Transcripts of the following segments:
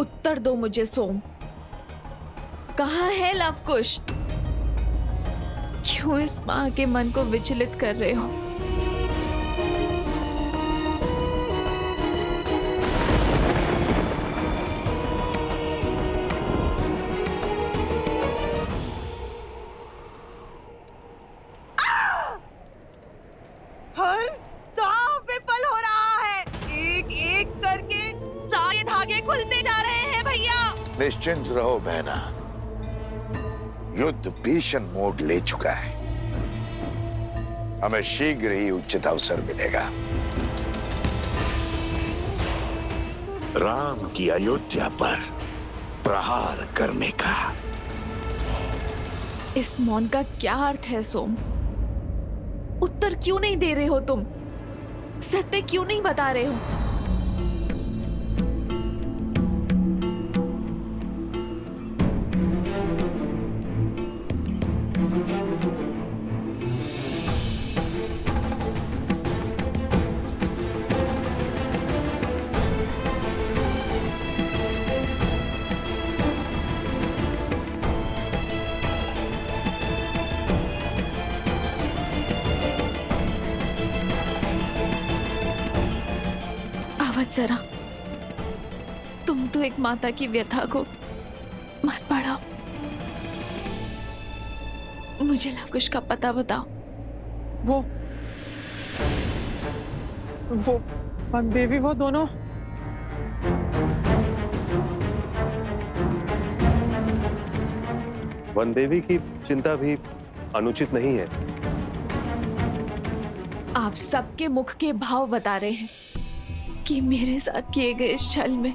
उत्तर दो मुझे सोम, कहाँ है लवकुश? क्यों इस माँ के मन को विचलित कर रहे हो? हर दांव विफल हो रहा है। एक एक करके सारे धागे खुलते जा रहे हैं भैया। निश्चिंत रहो बहना, युद्ध भीषण मोड़ ले चुका है। हमें शीघ्र ही उचित अवसर मिलेगा। राम की अयोध्या पर प्रहार करने का। इस मौन का क्या अर्थ है सोम? उत्तर क्यों नहीं दे रहे हो तुम? सत्य क्यों नहीं बता रहे हो? जरा तुम तो एक माता की व्यथा को मत बढ़ाओ। मुझे लवकुश का पता बताओ। वो देवी, वो दोनों वन देवी की चिंता भी अनुचित नहीं है। आप सबके मुख के भाव बता रहे हैं कि मेरे साथ किए गए इस छल में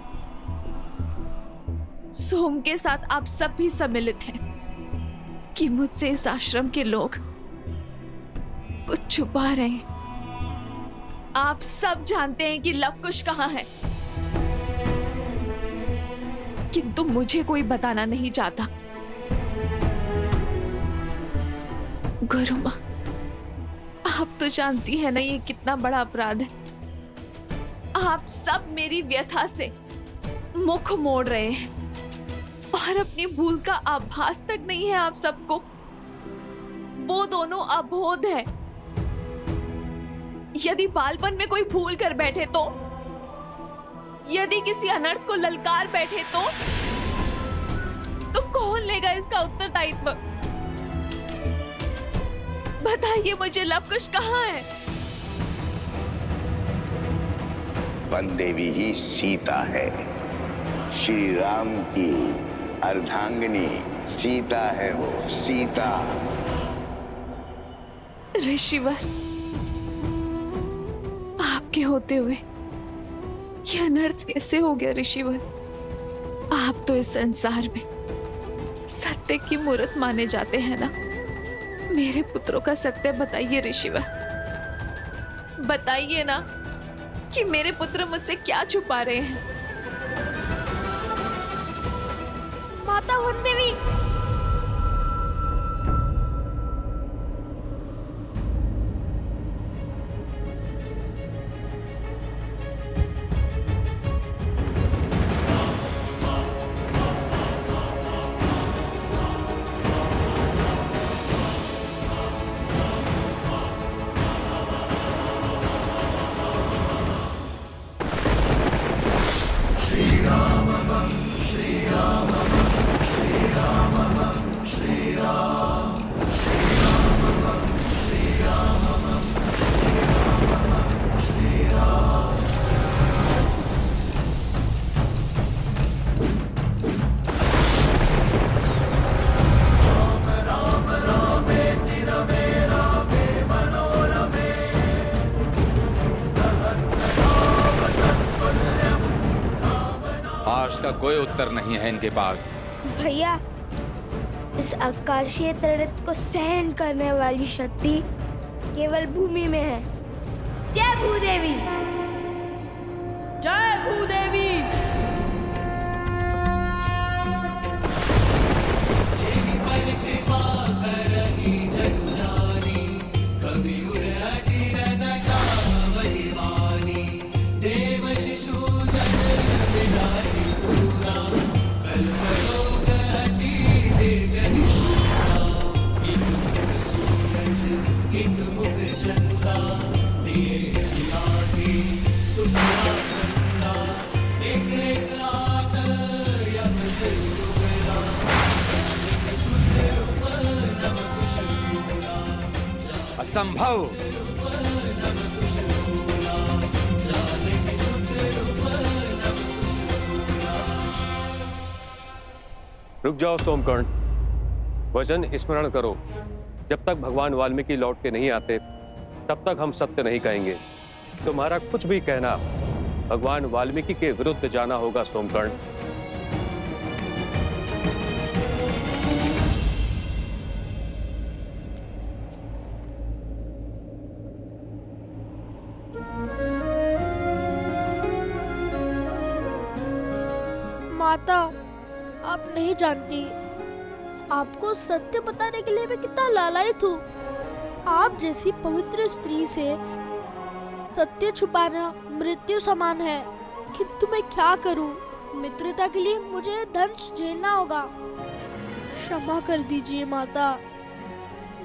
सोम के साथ आप सब भी सम्मिलित हैं, कि मुझसे इस आश्रम के लोग कुछ छुपा रहे हैं। आप सब जानते हैं कि लवकुश कहाँ है, किंतु मुझे कोई बताना नहीं चाहता। गुरु मां, आप तो जानती है ना ये कितना बड़ा अपराध है। आप सब मेरी व्यथा से मुख मोड़ रहे हैं और अपनी भूल का आभास तक नहीं है आप सबको। वो दोनों अबोध है। यदि बालपन में कोई भूल कर बैठे तो, यदि किसी अनर्थ को ललकार बैठे तो कौन लेगा इसका उत्तरदायित्व? बताइए मुझे, लवकुश कहाँ है? वन देवी ही सीता है, श्री राम की अर्धांगिनी सीता है वो, सीता। ऋषिवर, आपके होते हुए ये अनर्थ कैसे हो गया ऋषिवर? आप तो इस संसार में सत्य की मूर्त माने जाते हैं ना। मेरे पुत्रों का सत्य बताइए ऋषिवर, बताइए ना कि मेरे पुत्र मुझसे क्या छुपा रहे हैं। माता वन देवी, का कोई उत्तर नहीं है इनके पास। भैया, इस आकाशीय तड़प को सहन करने वाली शक्ति केवल भूमि में है। जय भूदेवी, जय भूदेवी। देव शिशु जन विधाति सूरा असंभव। रुक जाओ सोमकर्ण, वचन स्मरण करो। जब तक भगवान वाल्मीकि लौट के नहीं आते तब तक हम सत्य नहीं कहेंगे। तुम्हारा कुछ भी कहना भगवान वाल्मीकि के विरुद्ध जाना होगा सोमकर्ण। माता, आप नहीं जानती, आपको सत्य बताने के लिए मैं कितना लालायित हूँ। आप जैसी पवित्र स्त्री से सत्य छुपाना मृत्यु समान है, किंतु मैं क्या करूँ? मित्रता के लिए मुझे दंश झेलना होगा। क्षमा कर दीजिए माता।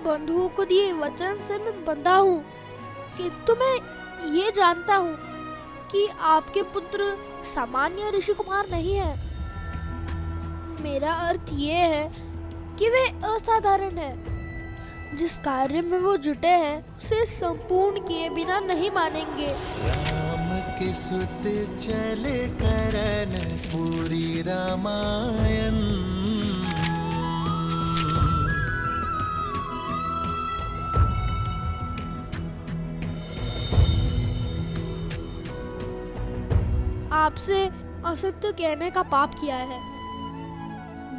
बंधुओं को दिए वचन से मैं बंधा हूँ, किंतु मैं ये जानता हूँ कि आपके पुत्र सामान्य ऋषि कुमार नहीं है। मेरा अर्थ ये है कि वे असाधारण है। जिस कार्य में वो जुटे हैं उसे संपूर्ण किए बिना नहीं मानेंगे। राम के सुत चले करन पूरी रामायण। आपसे असत्य कहने का पाप किया है,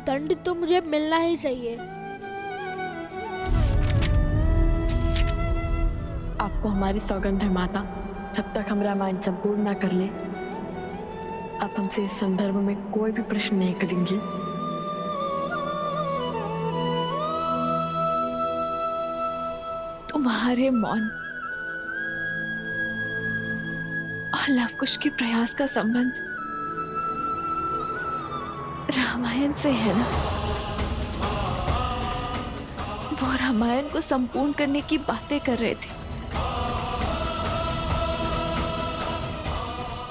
दंड तो मुझे मिलना ही चाहिए। आपको हमारी सौगंध है माता, जब तक हम रामायण संपूर्ण ना कर ले आप हमसे इस संदर्भ में कोई भी प्रश्न नहीं करेंगे। तुम्हारे मौन और लवकुश के प्रयास का संबंध रामायण से है ना? वो रामायण को संपूर्ण करने की बातें कर रहे थे।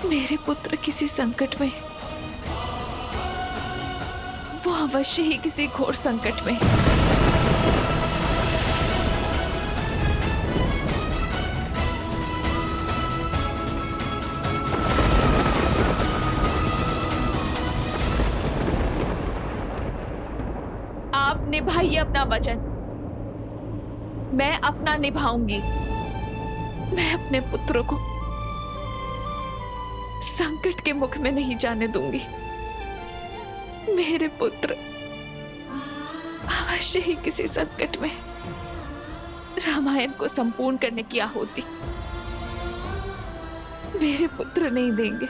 मेरे पुत्र किसी संकट में, वो अवश्य ही किसी घोर संकट में। आप निभाइए अपना वचन, मैं अपना निभाऊंगी। मैं अपने पुत्र को संकट के मुख में नहीं जाने दूंगी। मेरे पुत्र अवश्य ही किसी संकट में रामायण को संपूर्ण करने की आहुति मेरे पुत्र नहीं देंगे,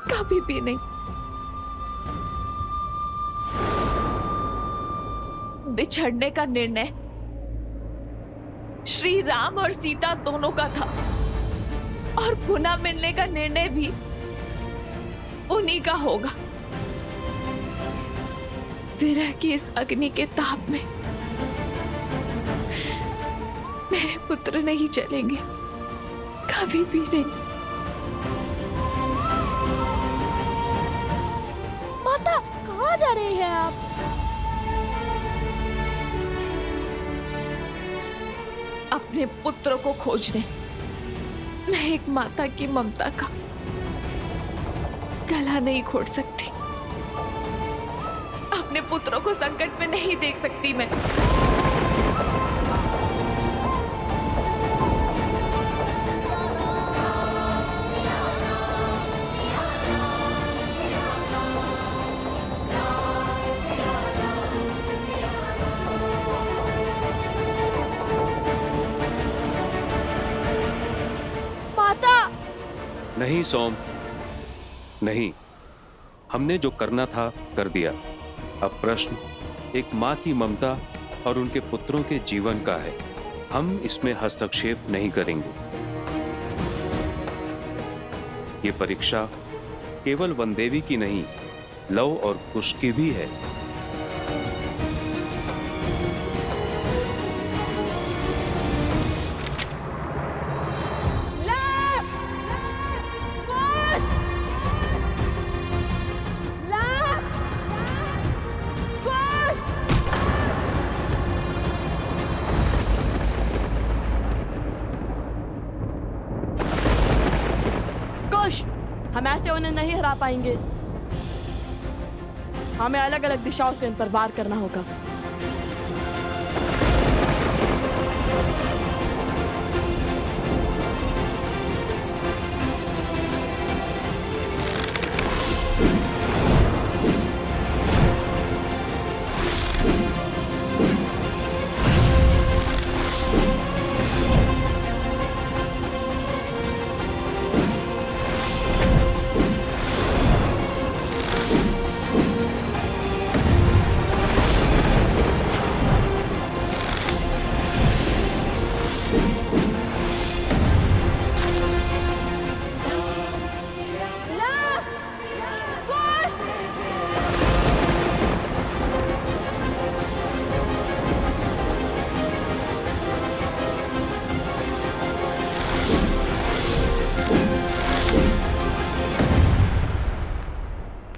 कभी भी नहीं। बिछड़ने का निर्णय श्री राम और सीता दोनों का था, और पुनः मिलने का निर्णय भी उन्हीं का होगा। विरह की इस अग्नि के ताप में मेरे पुत्र नहीं चलेंगे, कभी भी नहीं। माता, कहाँ जा रहे हैं आप? अपने पुत्र को खोजने। मैं एक माता की ममता का गला नहीं घोट सकती। अपने पुत्रों को संकट में नहीं देख सकती मैं। नहीं सोम, नहीं। हमने जो करना था कर दिया। अब प्रश्न एक माँ की ममता और उनके पुत्रों के जीवन का है। हम इसमें हस्तक्षेप नहीं करेंगे। ये परीक्षा केवल वनदेवी की नहीं, लव और कुश की भी है। लव! नहीं हरा पाएंगे। हमें अलग अलग दिशाओं से इन पर वार करना होगा।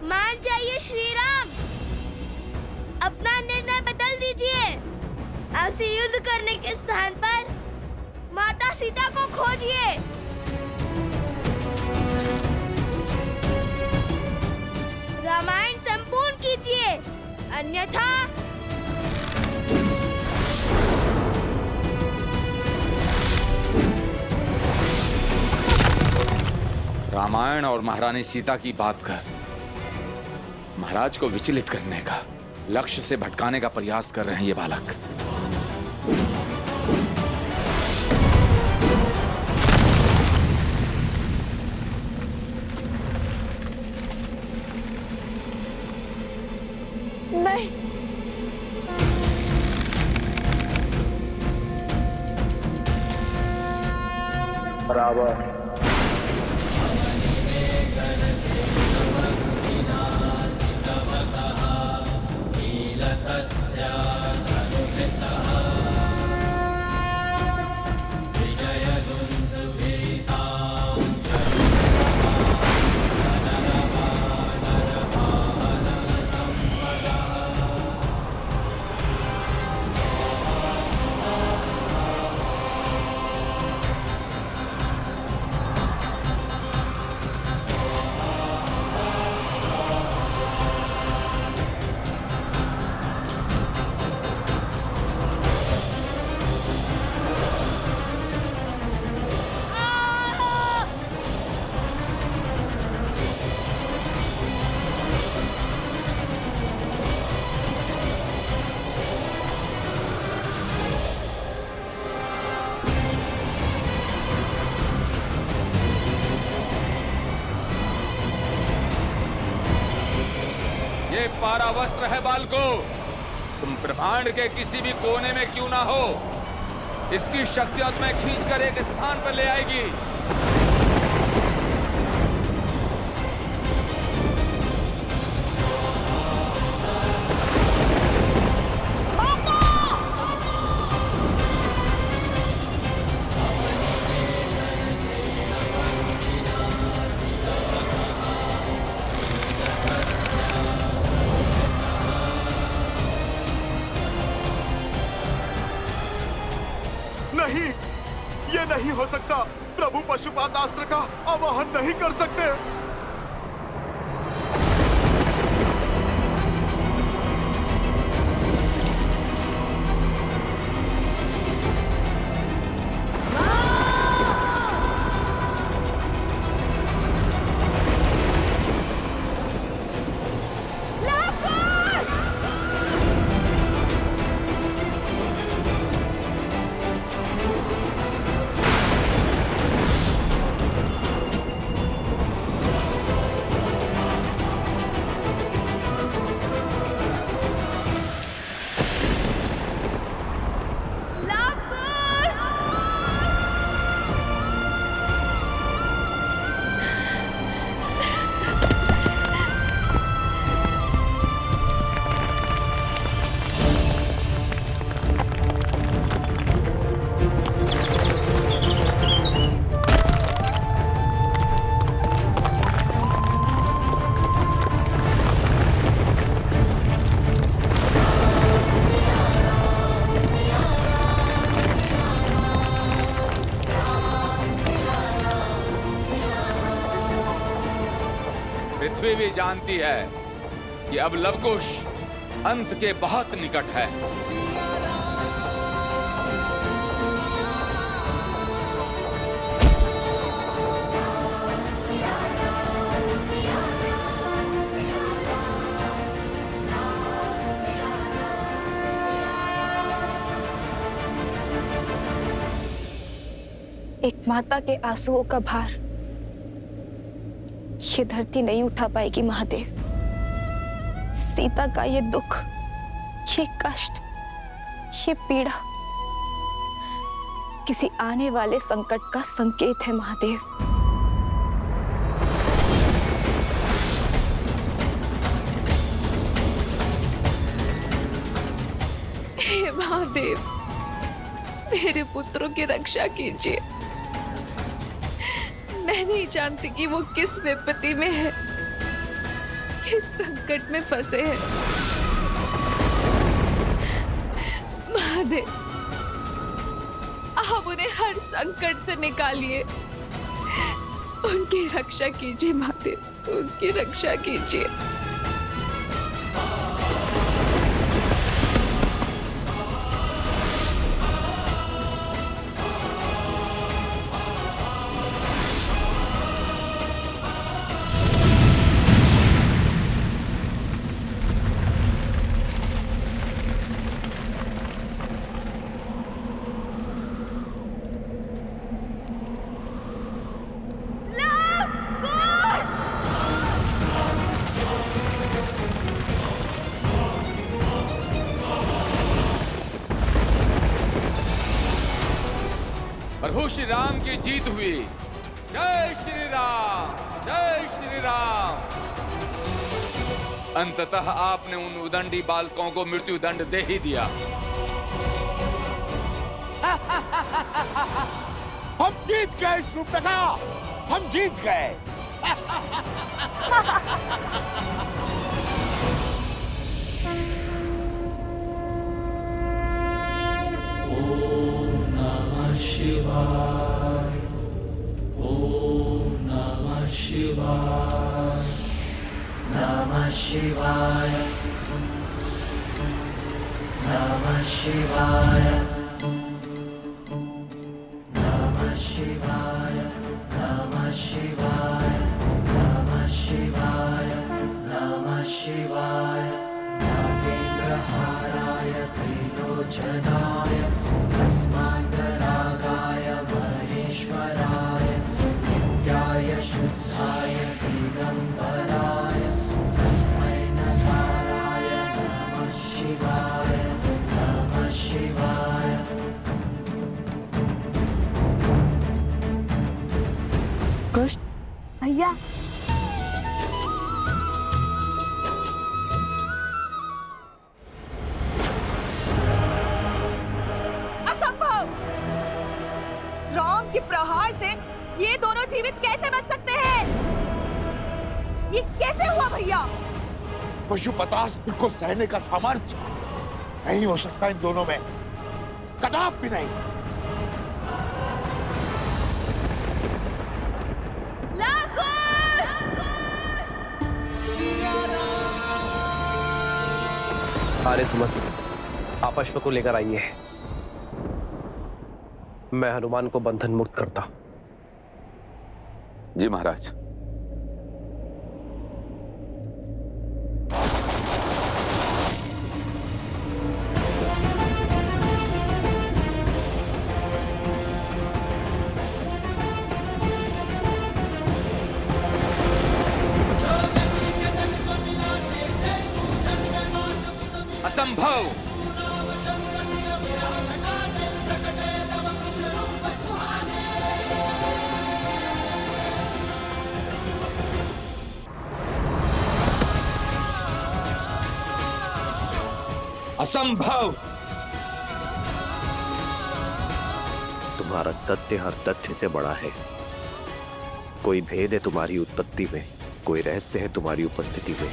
मान जाइए श्री राम, अपना निर्णय बदल दीजिए। अब से युद्ध करने के स्थान पर माता सीता को खोजिए। रामायण संपूर्ण कीजिए, अन्यथा रामायण और महारानी सीता की बात कर महाराज को विचलित करने का, लक्ष्य से भटकाने का प्रयास कर रहे हैं ये बालक। नहीं, ये पारावस्त्र है बालको, तुम ब्रह्मांड के किसी भी कोने में क्यों ना हो, इसकी शक्तियां तुम्हें खींचकर एक स्थान पर ले आएगी। नहीं, ये नहीं हो सकता। प्रभु पशुपातास्त्र का आवाहन नहीं कर सकते। देवी जानती है कि अब लवकुश अंत के बहुत निकट है। एक माता के आंसुओं का भार ये धरती नहीं उठा पाएगी महादेव। सीता का ये दुख, ये कष्ट, ये पीड़ा किसी आने वाले संकट का संकेत है महादेव। हे महादेव, मेरे पुत्रों की रक्षा कीजिए। मैं नहीं जानती कि वो किस विपत्ति में है, किस संकट में फंसे हैं। महादेव, आप उन्हें हर संकट से निकालिए। उनकी रक्षा कीजिए महादेव, उनकी रक्षा कीजिए। प्रभु श्री राम की जीत हुई। जय श्री राम, जय श्री राम। अंततः आपने उन उदंडी बालकों को मृत्यु दंड दे ही दिया। हम जीत गए शूर्पणखा, हम जीत गए। शिवाय, ओम नमः शिवाय, नमः शिवाय, नमः शिवाय, नमः शिवाय, नमः शिवाय, नमः शिवाय, नमः शिवाय, नागेन्द्रहाराय त्रिलोचनाय अस्माकरागाय महेश्वराय नित्याय शुद्धाय दिगंबराय तस्मै नकाराय नमः शिवाय, नमः शिवाय। कुछ भैया, राम के प्रहार से ये दोनों जीवित कैसे बच सकते हैं? ये कैसे हुआ भैया? पशुपतास्त्र को सहने का सामर्थ्य नहीं हो सकता इन दोनों में, कदापि नहीं। अरे सुमन, आप अश्व को लेकर आइए। मैं हनुमान को बंधन मुक्त करता। जी महाराज। असंभव। असंभव। तुम्हारा सत्य हर तथ्य से बड़ा है। कोई भेद है तुम्हारी उत्पत्ति में, कोई रहस्य है तुम्हारी उपस्थिति में।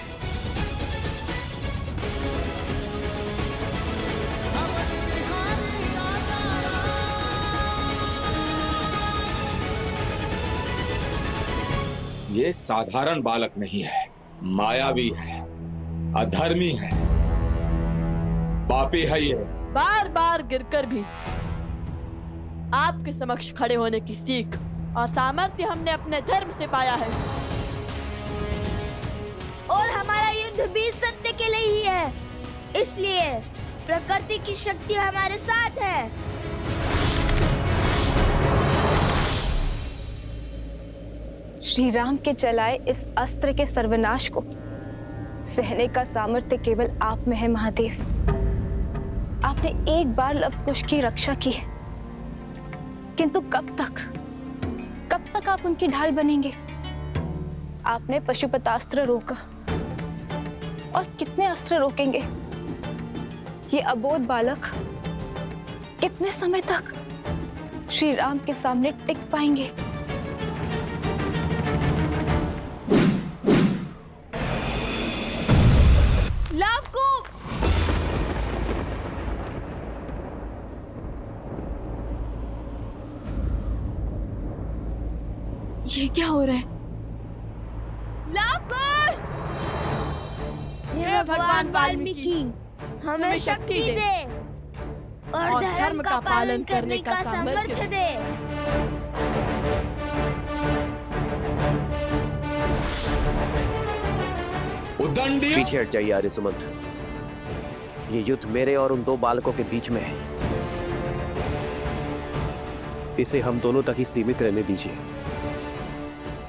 ये साधारण बालक नहीं है, मायावी है, अधर्मी है, पापी है ये। बार बार गिरकर भी आपके समक्ष खड़े होने की सीख और सामर्थ्य हमने अपने धर्म से पाया है। और हमारा युद्ध भी सत्य के लिए ही है, इसलिए प्रकृति की शक्ति हमारे साथ है। श्री राम के चलाए इस अस्त्र के सर्वनाश को सहने का सामर्थ्य केवल आप में है महादेव। आपने एक बार लवकुश की रक्षा की है, किंतु कब तक आप उनकी ढाल बनेंगे? आपने पशुपतास्त्र रोका, और कितने अस्त्र रोकेंगे? ये अबोध बालक कितने समय तक श्री राम के सामने टिक पाएंगे? ये क्या हो रहा है? लवकुश! हे भगवान वाल्मीकि, हमें शक्ति दे और धर्म का पालन करने का सामर्थ्य दे। उद्दंडी पीछे हट जाइए आर्य सुमंत। ये युद्ध मेरे और उन दो बालकों के बीच में है। इसे हम दोनों तक ही सीमित रहने दीजिए।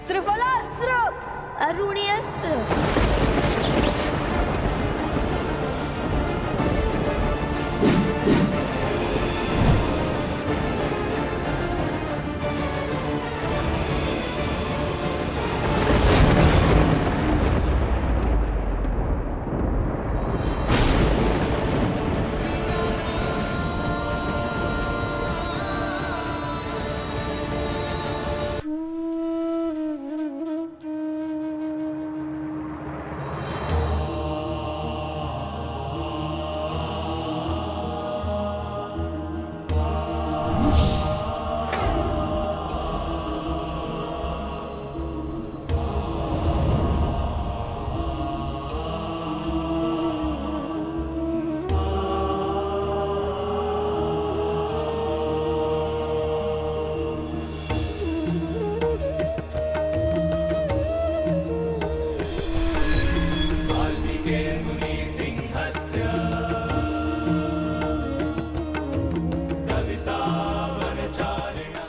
त्रिफलास्त्र, अरुणियस्त्र।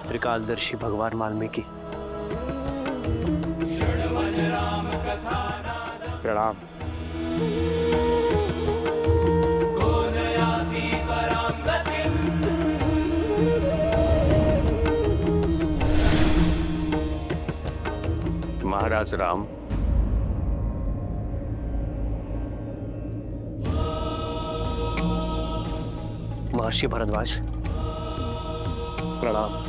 त्रिकालदर्शी भगवान वाल्मीकि, प्रणाम। महाराज राम, महर्षि भरद्वाज, प्रणाम।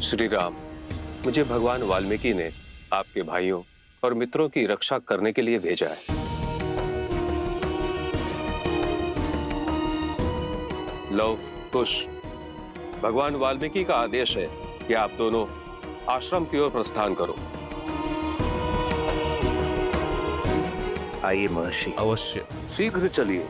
श्री राम, मुझे भगवान वाल्मीकि ने आपके भाइयों और मित्रों की रक्षा करने के लिए भेजा है। लव कुश, भगवान वाल्मीकि का आदेश है कि आप दोनों आश्रम की ओर प्रस्थान करो। आइए महर्षि। अवश्य, शीघ्र चलिए।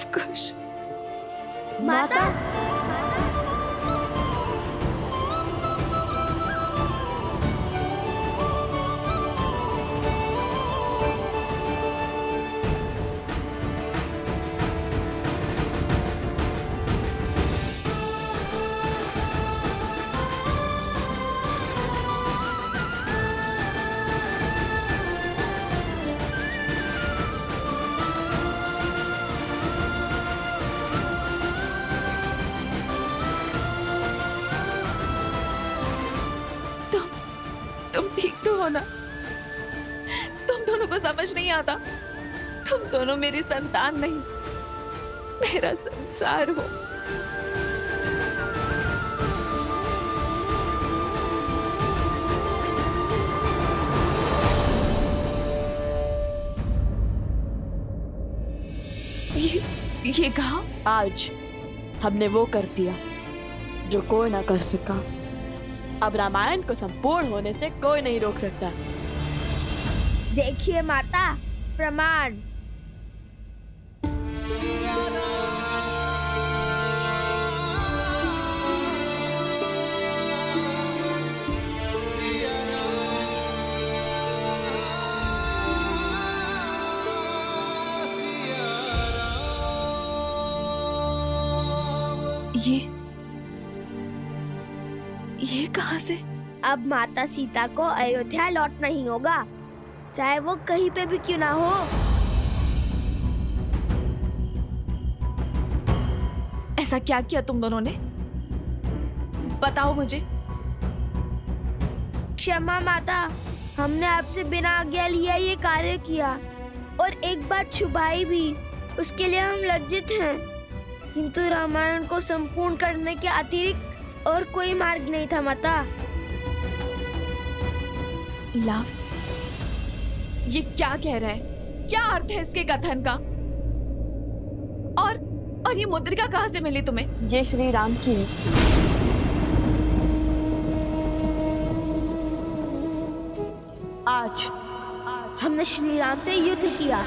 लव कुश। माता तुम ठीक तो हो ना? तुम दोनों को समझ नहीं आता? तुम दोनों मेरी संतान नहीं, मेरा संसार हो। ये कहा? आज हमने वो कर दिया जो कोई ना कर सका। अब रामायण को संपूर्ण होने से कोई नहीं रोक सकता। देखिए माता, प्रमाण। ये कहां से? अब माता सीता को अयोध्या लौटना ही होगा, चाहे वो कहीं पे भी क्यों ना हो। ऐसा क्या किया तुम दोनों ने? बताओ मुझे। क्षमा माता, हमने आपसे बिना आज्ञा लिया ये कार्य किया, और एक बात छुपाई भी, उसके लिए हम लज्जित हैं। किंतु रामायण को संपूर्ण करने के अतिरिक्त और कोई मार्ग नहीं था माता। लव, ये क्या कह रहा है? क्या अर्थ है इसके कथन का? और ये मुद्रिका कहां से मिली तुम्हें? ये श्री राम की है। आज हमने श्री राम से युद्ध किया।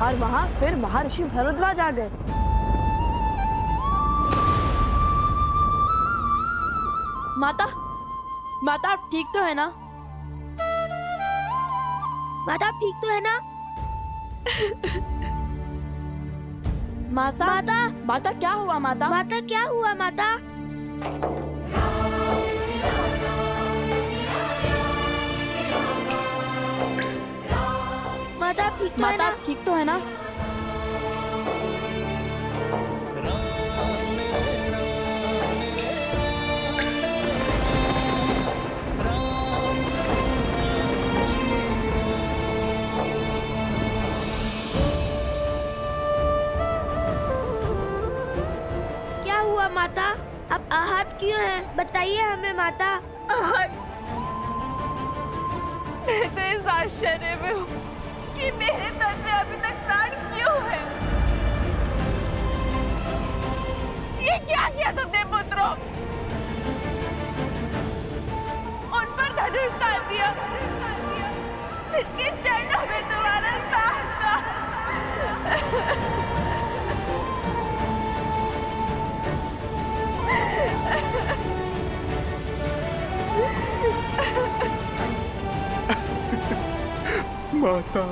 और वहाँ फिर महर्षि भरद्वाज आ गए। माता, माता आप ठीक तो है ना? माता आप ठीक तो है ना? माता, माता, माता क्या हुआ माता? माता क्या हुआ माता? माता आप ठीक तो है माता ना? आप ठीक तो है ना? क्या हुआ माता? आप आहत क्यों हैं? बताइए हमें माता। मैं तो इस आश्चर्य में हूँ कि मेरे तन में अभी तक प्राण क्यों है। ये क्या किया तुमने पुत्रों? उन पर धनुष तान दिया, जिनके चरणों में तुम्हारा स्थान था। माता।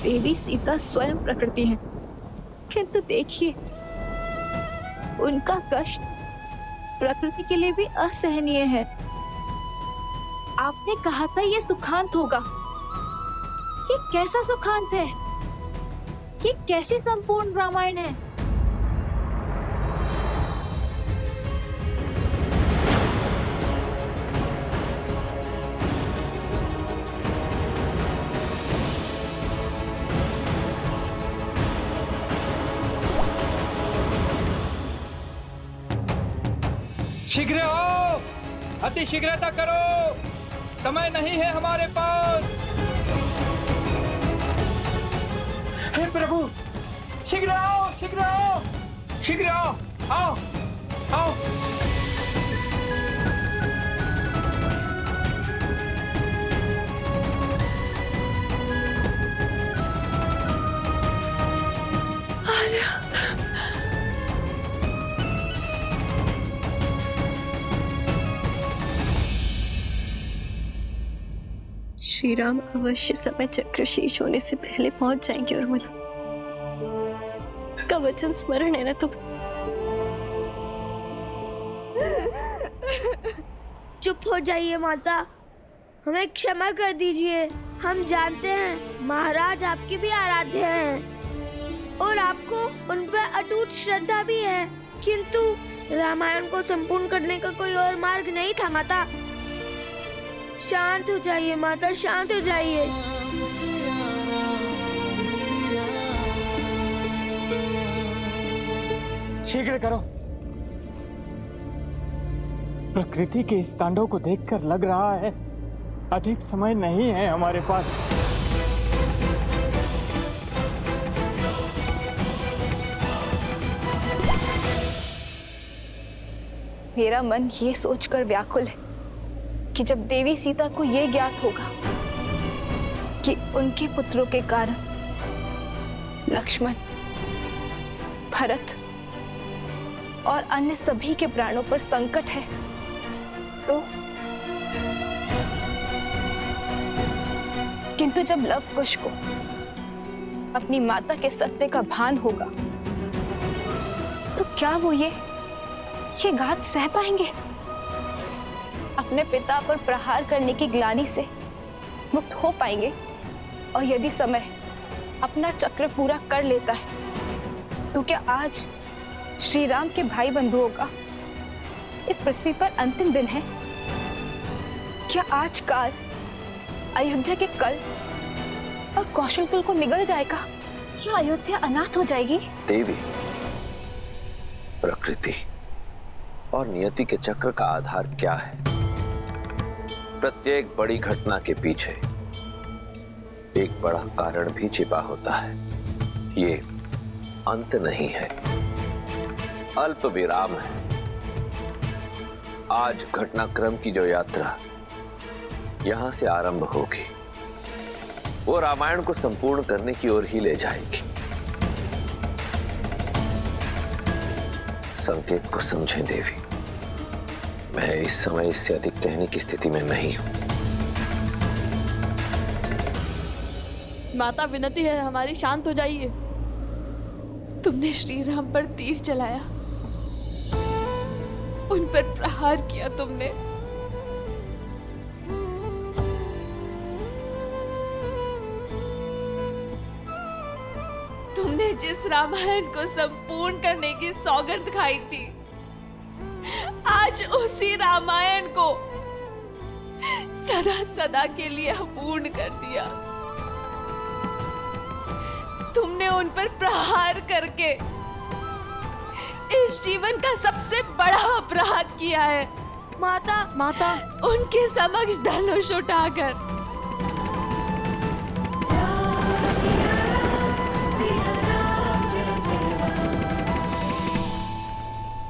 देवी सीता स्वयं प्रकृति हैं, किंतु देखिए उनका कष्ट प्रकृति के लिए भी असहनीय है। आपने कहा था ये सुखांत होगा, ये कैसा सुखांत है? ये कैसी संपूर्ण रामायण है? शीघ्र हो, अति शीघ्रता करो, समय नहीं है हमारे पास। हे प्रभु, शीघ्र आओ, शीघ्र आओ, शीघ्र आओ, आओ, आओ। श्री राम अवश्य समय चक्र शेष होने से पहले पहुंच जाएंगे। उर्मिला का वचन स्मरण है ना तुम्हें? चुप हो जाइए माता, हमें क्षमा कर दीजिए। हम जानते हैं महाराज आपके भी आराध्य हैं और आपको उन पर अटूट श्रद्धा भी है, किंतु रामायण को संपूर्ण करने का कोई और मार्ग नहीं था माता। शांत हो जाइए माता, शांत हो जाइए। शीघ्र करो। प्रकृति के इस तांडव को देखकर लग रहा है अधिक समय नहीं है हमारे पास। मेरा मन ये सोचकर व्याकुल है कि जब देवी सीता को यह ज्ञात होगा कि उनके पुत्रों के कारण लक्ष्मण, भरत और अन्य सभी के प्राणों पर संकट है, तो किंतु जब लव कुश को अपनी माता के सत्य का भान होगा तो क्या वो ये घात सह पाएंगे? अपने पिता पर प्रहार करने की ग्लानि से मुक्त हो पाएंगे? और यदि समय अपना चक्र पूरा कर लेता है तो क्या आज श्री राम के भाई बंधुओं का इस पृथ्वी पर अंतिम दिन है? क्या आज काल अयोध्या के कल और कौशलपुर को निगल जाएगा? क्या अयोध्या अनाथ हो जाएगी? देवी, प्रकृति और नियति के चक्र का आधार क्या है? प्रत्येक बड़ी घटना के पीछे एक बड़ा कारण भी छिपा होता है। ये अंत नहीं है, अल्प विराम है। आज घटनाक्रम की जो यात्रा यहां से आरंभ होगी वो रामायण को संपूर्ण करने की ओर ही ले जाएगी। संकेत को समझें देवी, मैं इस समय इससे अधिक कहने की स्थिति में नहीं हूं। माता विनती है हमारी, शांत हो जाइए। तुमने श्री राम पर तीर चलाया, उन पर प्रहार किया तुमने। तुमने जिस रामायण को संपूर्ण करने की सौगंध खाई थी, आज उसी रामायण को सदा सदा के लिए अपूर्ण कर दिया। तुमने उन पर प्रहार करके इस जीवन का सबसे बड़ा अपराध किया है। माता उनके समक्ष धनुष उठाकर।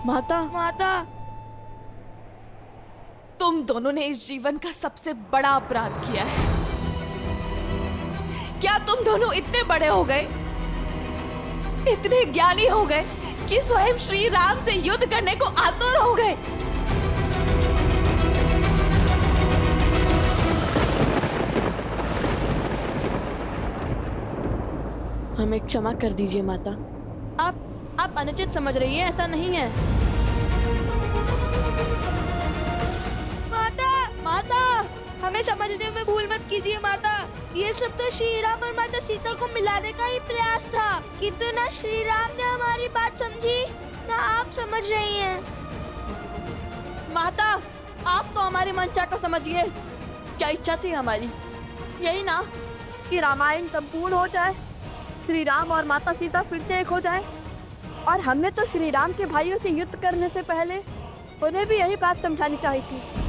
माता तुम दोनों ने इस जीवन का सबसे बड़ा अपराध किया है। क्या तुम दोनों इतने बड़े हो गए, इतने ज्ञानी हो गए कि स्वयं श्री राम से युद्ध करने को आतुर हो गए? हमें क्षमा कर दीजिए माता। आप अनुचित समझ रही है, ऐसा नहीं है। माता हमें समझने में भूल मत कीजिए माता। ये सब तो श्री राम और माता सीता को मिलाने का ही प्रयास था, किंतु ना श्री राम ने हमारी बात समझी ना आप समझ रही हैं। माता आप तो हमारी मंशा को समझिए। क्या इच्छा थी हमारी? यही ना कि रामायण संपूर्ण हो जाए, श्री राम और माता सीता फिर से एक हो जाए। और हमने तो श्री राम के भाइयों से युद्ध करने से पहले उन्हें भी यही बात समझानी चाहिए थी।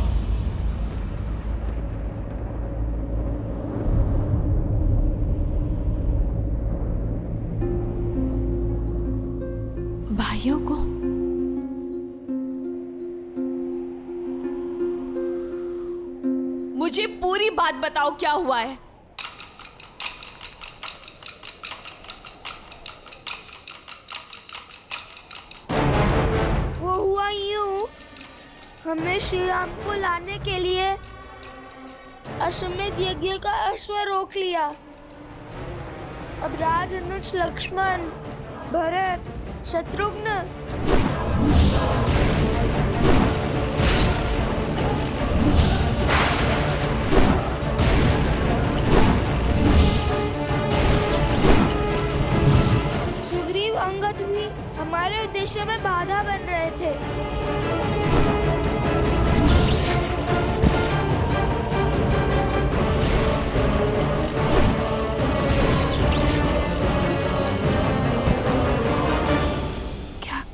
भाइयों को? मुझे पूरी बात बताओ, क्या हुआ है? वो हुआ यूं, हमने श्री राम को लाने के लिए अश्वमेध यज्ञ का अश्व रोक लिया। अब राज अनुज लक्ष्मण, भरत, शत्रुघ्न सुग्रीव, अंगद भी हमारे उद्देश्य में बाधा बन रहे थे।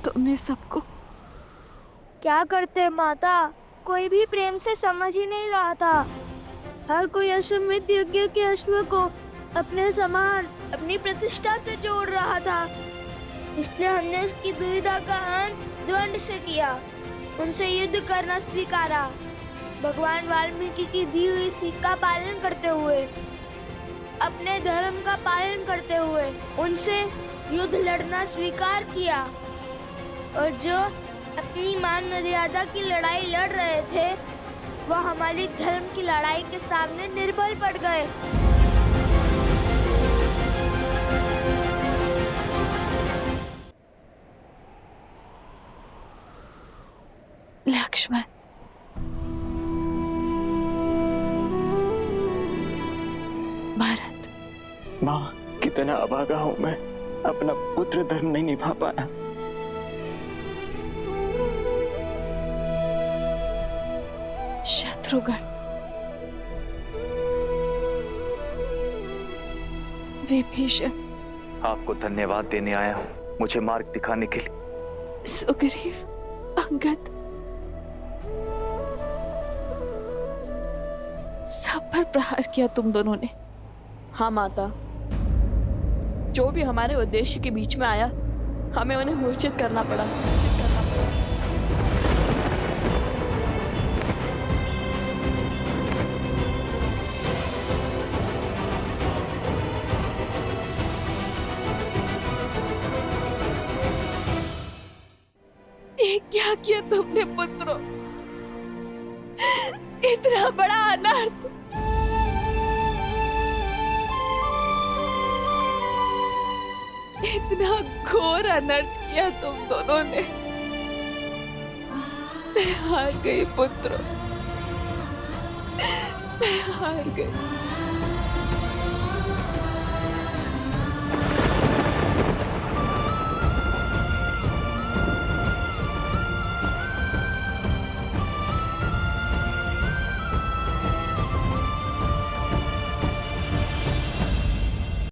तुमने सबको क्या करते माता, कोई भी प्रेम से समझ ही नहीं रहा था। हर कोई अश्वमेध यज्ञ के अश्व को अपने समान, अपनी प्रतिष्ठा से जोड़ रहा था। इसलिए हमने उसकी दुविधा का अंत द्वंद से किया, उनसे युद्ध करना स्वीकारा। भगवान वाल्मीकि की दी हुई सीख का पालन करते हुए, अपने धर्म का पालन करते हुए उनसे युद्ध लड़ना स्वीकार किया। और जो अपनी मान मर्यादा की लड़ाई लड़ रहे थे, वह हमारी धर्म की लड़ाई के सामने निर्बल पड़ गए। लक्ष्मण, भरत। माँ, कितना अभागा हूँ मैं, अपना पुत्र धर्म नहीं निभा पाया। शत्रुघ्न, विभीषण, आपको धन्यवाद देने आया हूँ, मुझे मार्ग दिखाने के लिए। सुग्रीव, अंगद, सब पर प्रहार किया तुम दोनों ने। हाँ माता, जो भी हमारे उद्देश्य के बीच में आया, हमें उन्हें मूर्छित करना पड़ा। ये क्या किया तुमने पुत्रों? इतना बड़ा अनर्थ। इतना घोर अनर्थ किया तुम दोनों ने। मैं हार गई पुत्रों, मैं हार गई।